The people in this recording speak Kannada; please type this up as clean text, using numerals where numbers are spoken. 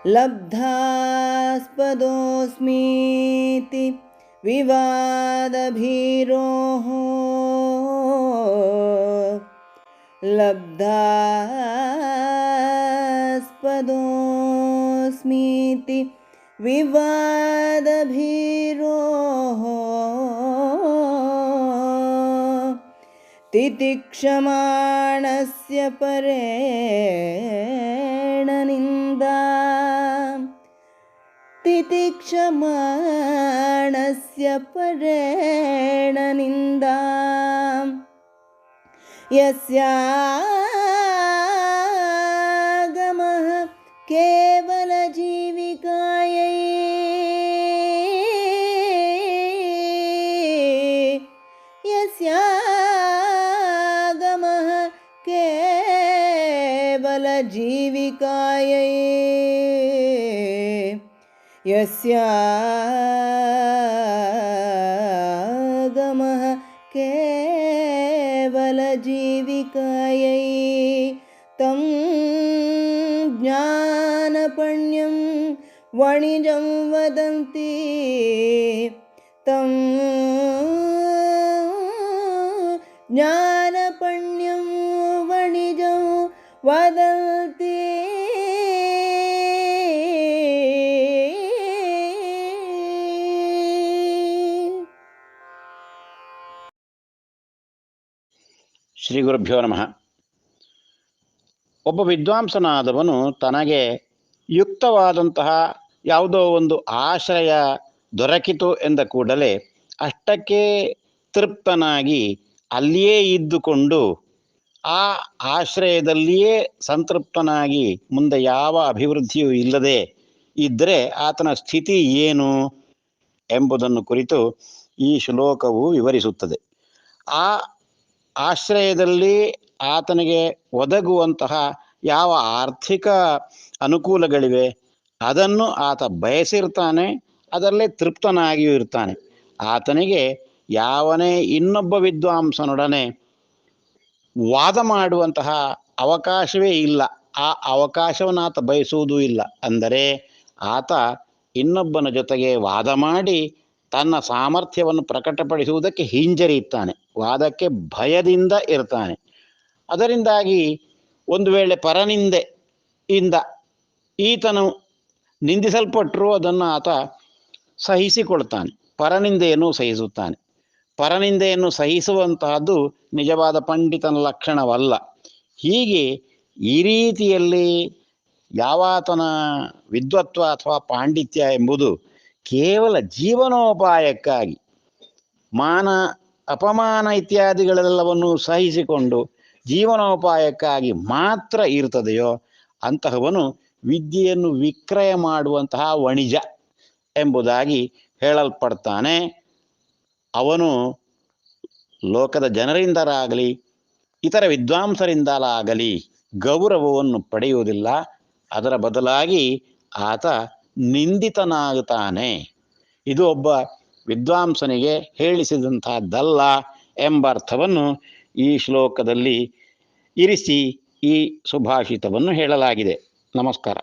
लब्धास्पदोऽस्मीति विवादभीरोः लब्धास्पदोऽस्मीति विवादभीरोः तितिक्षमाणस्य परेण निन्दा तितिक्षमाणस्य परेण निन्दा यस्यागमः केवलजीविकायै यस्यागमः केवलजीविकायै यस्यागमः केवलजीविकायै तं ज्ञानपण्यं वणिजं वदन्ति तं ज्ञानपण्यं वणिजं वदन्ति ಶ್ರೀ ಗುರುಭ್ಯೋ ನಮಃ. ಒಬ್ಬ ವಿದ್ವಾಂಸನಾದವನು ತನಗೆ ಯುಕ್ತವಾದಂತಹ ಯಾವುದೋ ಒಂದು ಆಶ್ರಯ ದೊರಕಿತು ಎಂದ ಕೂಡಲೇ ಅಷ್ಟಕ್ಕೆ ತೃಪ್ತನಾಗಿ ಅಲ್ಲಿಯೇ ಇದ್ದುಕೊಂಡು ಆ ಆಶ್ರಯದಲ್ಲಿಯೇ ಸಂತೃಪ್ತನಾಗಿ ಮುಂದೆ ಯಾವ ಅಭಿವೃದ್ಧಿಯೂ ಇಲ್ಲದೆ ಇದ್ದರೆ ಆತನ ಸ್ಥಿತಿ ಏನು ಎಂಬುದನ್ನು ಕುರಿತು ಈ ಶ್ಲೋಕವು ವಿವರಿಸುತ್ತದೆ. ಆ ಆಶ್ರಯದಲ್ಲಿ ಆತನಿಗೆ ಒದಗುವಂತಹ ಯಾವ ಆರ್ಥಿಕ ಅನುಕೂಲಗಳಿವೆ ಅದನ್ನು ಆತ ಬಯಸಿರ್ತಾನೆ, ಅದರಲ್ಲೇ ತೃಪ್ತನಾಗಿಯೂ ಇರ್ತಾನೆ. ಆತನಿಗೆ ಯಾವನೇ ಇನ್ನೊಬ್ಬ ವಿದ್ವಾಂಸನೊಡನೆ ವಾದ ಮಾಡುವಂತಹ ಅವಕಾಶವೇ ಇಲ್ಲ. ಆ ಅವಕಾಶವನ್ನು ಆತ ಬಯಸುವುದೂ ಇಲ್ಲ. ಅಂದರೆ ಆತ ಇನ್ನೊಬ್ಬನ ಜೊತೆಗೆ ವಾದ ಮಾಡಿ ತನ್ನ ಸಾಮರ್ಥ್ಯವನ್ನು ಪ್ರಕಟಪಡಿಸುವುದಕ್ಕೆ ಹಿಂಜರಿಯುತ್ತಾನೆ, ವಾದಕ್ಕೆ ಭಯದಿಂದ ಇರ್ತಾನೆ. ಅದರಿಂದಾಗಿ ಒಂದು ವೇಳೆ ಪರನಿಂದೆಯಿಂದ ಈತನು ನಿಂದಿಸಲ್ಪಟ್ಟರೂ ಅದನ್ನು ಆತ ಸಹಿಸಿಕೊಳ್ತಾನೆ, ಪರನಿಂದೆಯನ್ನು ಸಹಿಸುತ್ತಾನೆ. ಪರನಿಂದೆಯನ್ನು ಸಹಿಸುವಂತಹದ್ದು ನಿಜವಾದ ಪಂಡಿತನ ಲಕ್ಷಣವಲ್ಲ. ಹೀಗೆ ಈ ರೀತಿಯಲ್ಲಿ ಯಾವಾತನ ವಿದ್ವತ್ವ ಅಥವಾ ಪಾಂಡಿತ್ಯ ಎಂಬುದು ಕೇವಲ ಜೀವನೋಪಾಯಕ್ಕಾಗಿ ಮಾನ ಅಪಮಾನ ಇತ್ಯಾದಿಗಳೆಲ್ಲವನ್ನು ಸಹಿಸಿಕೊಂಡು ಜೀವನೋಪಾಯಕ್ಕಾಗಿ ಮಾತ್ರ ಇರ್ತದೆಯೋ ಅಂತಹವನು ವಿದ್ಯೆಯನ್ನು ವಿಕ್ರಯ ಮಾಡುವಂತಹ ವಣಿಜ ಎಂಬುದಾಗಿ ಹೇಳಲ್ಪಡ್ತಾನೆ. ಅವನು ಲೋಕದ ಜನರಿಂದಲಾಗಲಿ ಇತರ ವಿದ್ವಾಂಸರಿಂದಲಾಗಲಿ ಗೌರವವನ್ನು ಪಡೆಯುವುದಿಲ್ಲ. ಅದರ ಬದಲಾಗಿ ಆತ ನಿಂದಿತನಾಗುತ್ತಾನೆ. ಇದು ಒಬ್ಬ ವಿದ್ವಾಂಸನಿಗೆ ಹೇಳಿಸಿದಂತಹದ್ದಲ್ಲ ಎಂಬ ಅರ್ಥವನ್ನು ಈ ಶ್ಲೋಕದಲ್ಲಿ ಇರಿಸಿ ಈ ಸುಭಾಷಿತವನ್ನು ಹೇಳಲಾಗಿದೆ. ನಮಸ್ಕಾರ.